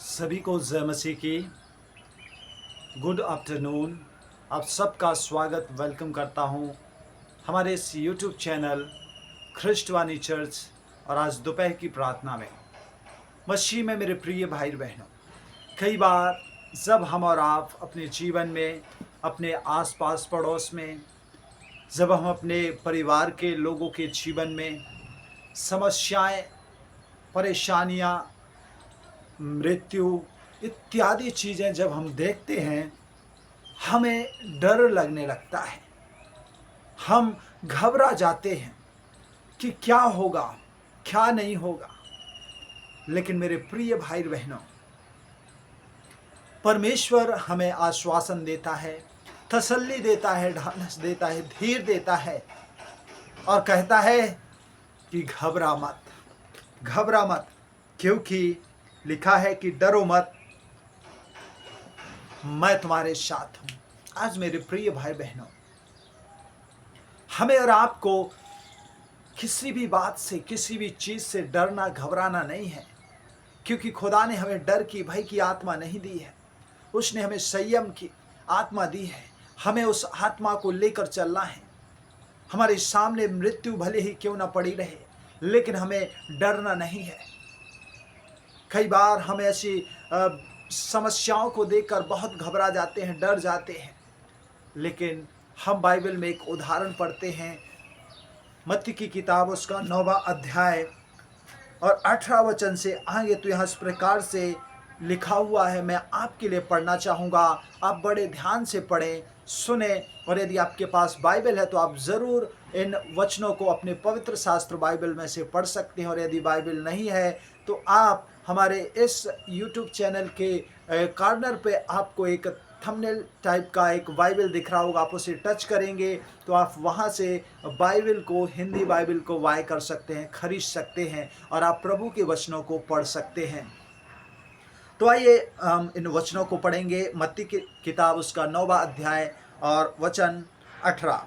सभी को जय मसीह की गुड आफ्टरनून। आप सबका स्वागत वेलकम करता हूं हमारे इस यूट्यूब चैनल ख्रिस्टवानी चर्च और आज दोपहर की प्रार्थना में। मसीह में मेरे प्रिय भाई बहनों, कई बार जब हम और आप अपने जीवन में, अपने आसपास पड़ोस में, जब हम अपने परिवार के लोगों के जीवन में समस्याएं, परेशानियां, मृत्यु इत्यादि चीज़ें जब हम देखते हैं, हमें डर लगने लगता है। हम घबरा जाते हैं कि क्या होगा, क्या नहीं होगा। लेकिन मेरे प्रिय भाई बहनों, परमेश्वर हमें आश्वासन देता है, तसल्ली देता है, ढाढ़स देता है, धीर देता है और कहता है कि घबरा मत, घबरा मत, क्योंकि लिखा है कि डरो मत, मैं तुम्हारे साथ हूं। आज मेरे प्रिय भाई बहनों, हमें और आपको किसी भी बात से, किसी भी चीज से डरना, घबराना नहीं है, क्योंकि खुदा ने हमें डर की, भय की आत्मा नहीं दी है। उसने हमें संयम की आत्मा दी है। हमें उस आत्मा को लेकर चलना है। हमारे सामने मृत्यु भले ही क्यों ना पड़ी रहे, लेकिन हमें डरना नहीं है। कई बार हम ऐसी समस्याओं को देखकर बहुत घबरा जाते हैं, डर जाते हैं। लेकिन हम बाइबल में एक उदाहरण पढ़ते हैं, मत्ती की किताब उसका 9वां अध्याय और 18 वचन से आगे। तो यहाँ इस प्रकार से लिखा हुआ है, मैं आपके लिए पढ़ना चाहूँगा। आप बड़े ध्यान से पढ़ें, सुने, और यदि आपके पास बाइबल है तो आप ज़रूर इन वचनों को अपने पवित्र शास्त्र बाइबल में से पढ़ सकते हैं। और यदि बाइबल नहीं है तो आप हमारे इस यूट्यूब चैनल के कॉर्नर पे आपको एक थंबनेल टाइप का एक बाइबल दिख रहा होगा, आप उसे टच करेंगे तो आप वहाँ से बाइबल को, हिंदी बाइबल को बाय कर सकते हैं, खरीद सकते हैं और आप प्रभु के वचनों को पढ़ सकते हैं। तो आइए हम इन वचनों को पढ़ेंगे। मत्ती की किताब उसका 9वां अध्याय और वचन 18।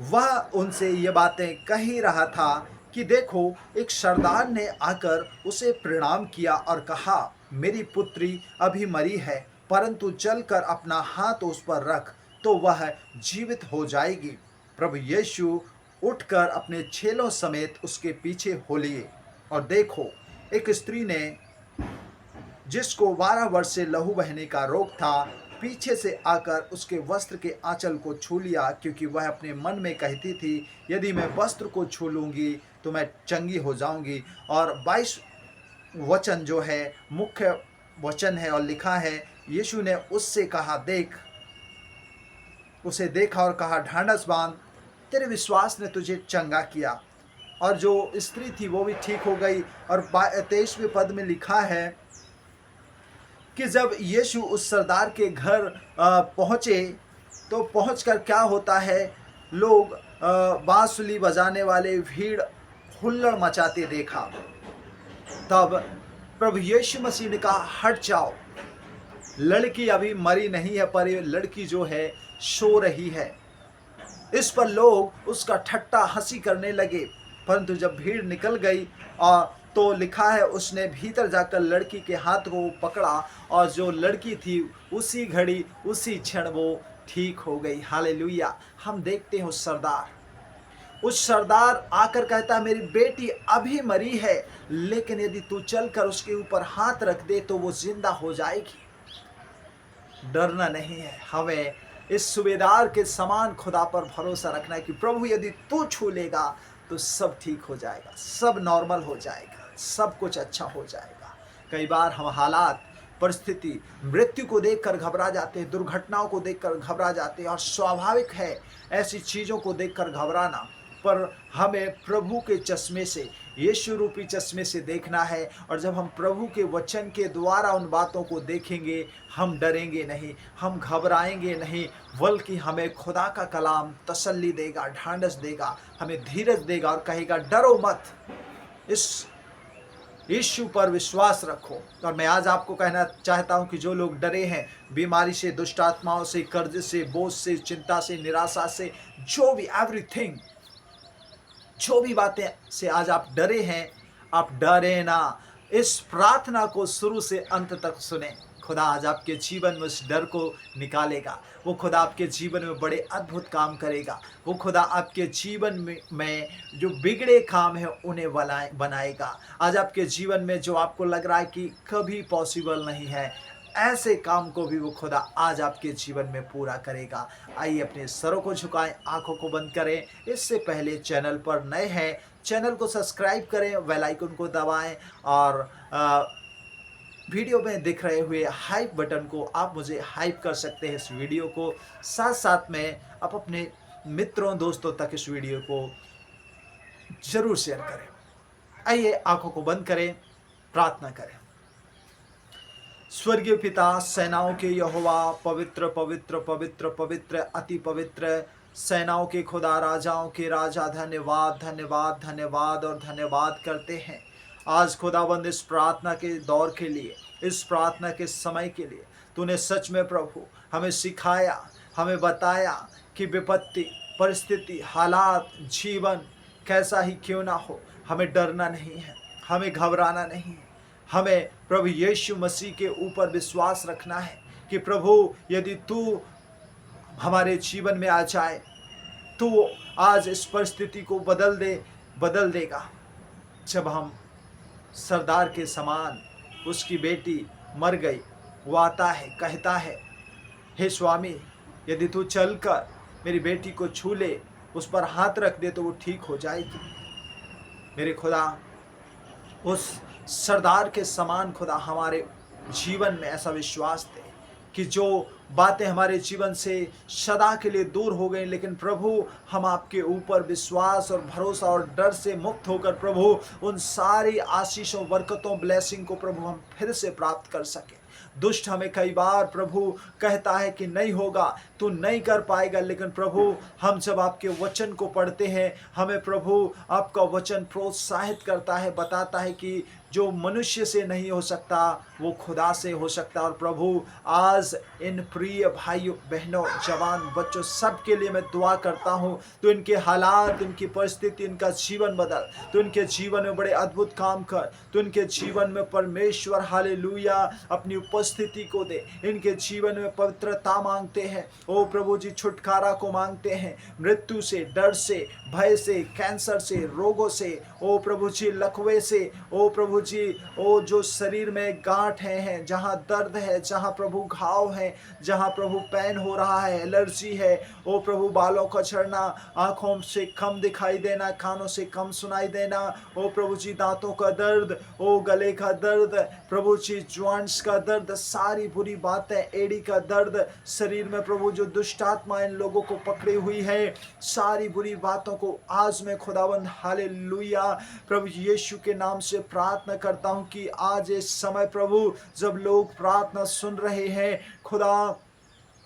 वह उनसे ये बातें कह ही रहा था कि देखो, एक सरदार ने आकर उसे प्रणाम किया और कहा, मेरी पुत्री अभी मरी है, परंतु चलकर अपना हाथ उस पर रख तो वह जीवित हो जाएगी। प्रभु यीशु उठकर अपने चेलों समेत उसके पीछे हो लिए। और देखो, एक स्त्री ने, जिसको 12 वर्ष से लहू बहने का रोग था, पीछे से आकर उसके वस्त्र के आंचल को छू लिया, क्योंकि वह अपने मन में कहती थी, यदि मैं वस्त्र को छू लूंगी तो मैं चंगी हो जाऊंगी। और 22 वचन जो है मुख्य वचन है और लिखा है, यीशु ने उससे कहा, देख, उसे देखा और कहा, ढांढस बांध, तेरे विश्वास ने तुझे चंगा किया। और जो स्त्री थी वो भी ठीक हो गई। और 23वें पद में लिखा है कि जब यीशु उस सरदार के घर पहुँचे तो पहुंचकर क्या होता है, लोग बांसुरी बजाने वाले भीड़ हुल्लड़ मचाते देखा। तब प्रभु यीशु मसीह ने कहा, हट जाओ, लड़की अभी मरी नहीं है, पर ये लड़की जो है सो रही है। इस पर लोग उसका ठट्टा हंसी करने लगे। परंतु जब भीड़ निकल गई और तो लिखा है, उसने भीतर जाकर लड़की के हाथ को पकड़ा और जो लड़की थी उसी घड़ी, उसी क्षण वो ठीक हो गई। हालेलुया। हम देखते हैं उस सरदार आकर कहता है, मेरी बेटी अभी मरी है, लेकिन यदि तू चलकर उसके ऊपर हाथ रख दे तो वो जिंदा हो जाएगी। डरना नहीं है, हमें इस सूबेदार के समान खुदा पर भरोसा रखना है कि प्रभु यदि तू छू लेगा तो सब ठीक हो जाएगा, सब नॉर्मल हो जाएगा, सब कुछ अच्छा हो जाएगा। कई बार हम हालात, परिस्थिति, मृत्यु को देखकर घबरा जाते हैं, दुर्घटनाओं को देखकर घबरा जाते हैं, और स्वाभाविक है ऐसी चीज़ों को देखकर घबराना। पर हमें प्रभु के चश्मे से, यीशु रूपी चश्मे से देखना है। और जब हम प्रभु के वचन के द्वारा उन बातों को देखेंगे, हम डरेंगे नहीं, हम घबराएंगे नहीं, बल्कि हमें खुदा का कलाम तसल्ली देगा, ढांढस देगा, हमें धीरज देगा और कहेगा, डरो मत, इस यीशु पर विश्वास रखो। और मैं आज आपको कहना चाहता हूं कि जो लोग डरे हैं, बीमारी से, दुष्ट आत्माओं से, कर्ज से, बोझ से, चिंता से, निराशा से, जो भी एवरीथिंग, जो भी बातें से आज आप डरे हैं, आप डरे ना। इस प्रार्थना को शुरू से अंत तक सुने। खुदा आज आपके जीवन में उस डर को निकालेगा। वो खुदा आपके जीवन में बड़े अद्भुत काम करेगा। वो खुदा आपके जीवन में जो बिगड़े काम है उन्हें बनाएगा। आज आपके जीवन में जो आपको लग रहा है कि कभी पॉसिबल नहीं है, ऐसे काम को भी वो खुदा आज आपके जीवन में पूरा करेगा। आइए अपने सरों को झुकाएं, आंखों को बंद करें। इससे पहले चैनल पर नए हैं, चैनल को सब्सक्राइब करें, बेल आइकन को दबाएं और वीडियो में दिख रहे हुए हाइप बटन को आप मुझे हाइप कर सकते हैं इस वीडियो को। साथ साथ में आप अपने मित्रों दोस्तों तक इस वीडियो को जरूर शेयर करें। आइए आंखों को बंद करें, प्रार्थना करें। स्वर्गीय पिता, सेनाओं के यहोवा, पवित्र पवित्र पवित्र पवित्र अति पवित्र सेनाओं के खुदा, राजाओं के राजा, धन्यवाद धन्यवाद धन्यवाद और धन्यवाद करते हैं आज खुदाबंद इस प्रार्थना के दौर के लिए, इस प्रार्थना के समय के लिए। तूने सच में प्रभु हमें सिखाया, हमें बताया कि विपत्ति, परिस्थिति, हालात, जीवन कैसा ही क्यों ना हो, हमें डरना नहीं है, हमें घबराना नहीं है। हमें प्रभु यीशु मसीह के ऊपर विश्वास रखना है कि प्रभु यदि तू हमारे जीवन में आ जाए तो आज इस परिस्थिति को बदल देगा। जब हम सरदार के समान, उसकी बेटी मर गई, वो आता है, कहता है, हे स्वामी यदि तू चलकर मेरी बेटी को छू ले, उस पर हाथ रख दे तो वो ठीक हो जाएगी। मेरे खुदा, उस सरदार के समान खुदा हमारे जीवन में ऐसा विश्वास दे कि जो बातें हमारे जीवन से सदा के लिए दूर हो गई, लेकिन प्रभु हम आपके ऊपर विश्वास और भरोसा और डर से मुक्त होकर प्रभु उन सारी आशीषों, बरकतों, ब्लेसिंग को प्रभु हम फिर से प्राप्त कर सके। दुष्ट हमें कई बार प्रभु कहता है कि नहीं होगा, तू नहीं कर पाएगा, लेकिन प्रभु हम जब आपके वचन को पढ़ते हैं, हमें प्रभु आपका वचन प्रोत्साहित करता है, बताता है कि जो मनुष्य से नहीं हो सकता वो खुदा से हो सकता। और प्रभु आज इन प्रिय भाइयों बहनों, जवान बच्चों सब के लिए मैं दुआ करता हूँ, तो इनके हालात, इनकी परिस्थिति, इनका जीवन बदल, तो इनके जीवन में बड़े अद्भुत काम कर, तो इनके जीवन में परमेश्वर हालेलुया अपनी उपस्थिति को दे। इनके जीवन में पवित्रता मांगते हैं ओ प्रभु जी, छुटकारा को मांगते हैं मृत्यु से, डर से, भय से, कैंसर से, रोगों से, ओ प्रभु जी लकवे से, ओ प्रभु जी, ओ जो शरीर में गांठ हैं, जहाँ दर्द है, जहाँ प्रभु घाव है, जहाँ प्रभु पेन हो रहा है, एलर्जी है, ओ प्रभु बालों का झड़ना, आंखों से कम दिखाई देना, कानों से कम सुनाई देना, ओ प्रभु जी दांतों का दर्द, ओ गले का दर्द, प्रभु जी ज्वाइंट्स का दर्द, सारी बुरी बातें, एड़ी का दर्द, शरीर में प्रभु जो दुष्ट आत्मा इन लोगों को पकड़ी हुई है, सारी बुरी बातों को आज मैं खुदावंद हालेलुया प्रभु यीशु के नाम से प्रार्थना करता हूं कि आज इस समय प्रभु जब लोग प्रार्थना सुन रहे हैं, खुदा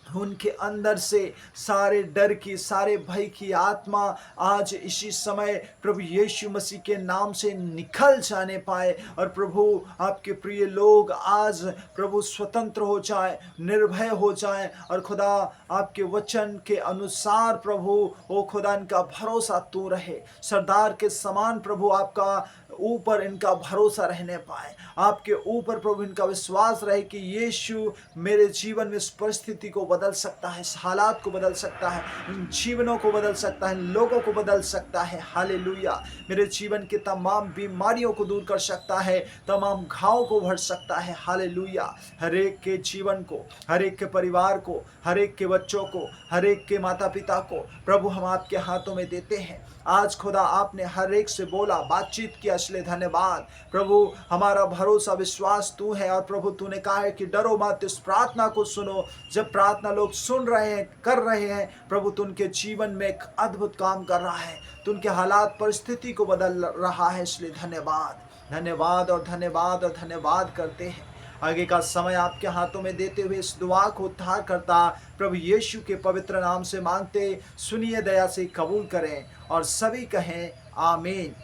उनके अंदर से सारे डर की, सारे भय की आत्मा आज इसी समय प्रभु यीशु मसीह के नाम से निकल जाने पाए, और प्रभु आपके प्रिय लोग आज प्रभु स्वतंत्र हो जाए, निर्भय हो जाए, और खुदा आपके वचन के अनुसार प्रभु ओ खुदा इनका भरोसा तू रहे, सरदार के समान प्रभु आपका ऊपर इनका भरोसा रहने पाए, आपके ऊपर प्रभु इनका विश्वास रहे कि यीशु मेरे जीवन में इस परिस्थिति को बदल सकता है, इस हालात को बदल सकता है, इन जीवनों को बदल सकता है, लोगों को बदल सकता है। हालेलुया, मेरे जीवन के तमाम बीमारियों को दूर कर सकता है, तमाम घाव को भर सकता है। हालेलुया, हर एक के जीवन को, हर एक के परिवार को, हर एक के बच्चों को, हर एक के माता पिता को प्रभु हम आपके हाथों में देते हैं। आज खुदा आपने हर एक से बोला, बातचीत किया, इसलिए धन्यवाद प्रभु। हमारा भरोसा विश्वास तू है, और प्रभु तूने कहा है कि डरो मत, इस प्रार्थना को सुनो। जब प्रार्थना लोग सुन रहे हैं, कर रहे हैं, प्रभु तू उनके जीवन में एक अद्भुत काम कर रहा है, तू उनके हालात परिस्थिति को बदल रहा है, इसलिए धन्यवाद धन्यवाद और धन्यवाद और धन्यवाद करते हैं। आगे का समय आपके हाथों में देते हुए इस दुआ को उद्धार करता प्रभु यीशु के पवित्र नाम से मांगते, सुनिए, दया से कबूल करें, और सभी कहें आमीन।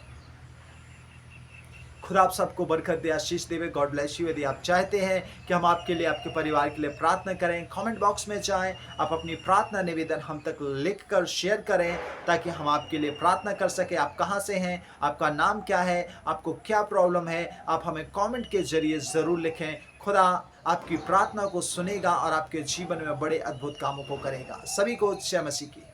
खुदा आप सबको बरकत दे, आशीष देवे। God bless you. यदि आप चाहते हैं कि हम आपके लिए, आपके परिवार के लिए प्रार्थना करें, कमेंट बॉक्स में जाएं, आप अपनी प्रार्थना निवेदन हम तक लिख कर शेयर करें ताकि हम आपके लिए प्रार्थना कर सकें। आप कहाँ से हैं, आपका नाम क्या है, आपको क्या प्रॉब्लम है, आप हमें कमेंट के जरिए ज़रूर लिखें। खुदा आपकी प्रार्थना को सुनेगा और आपके जीवन में बड़े अद्भुत कामों को करेगा। सभी को जय मसीह की।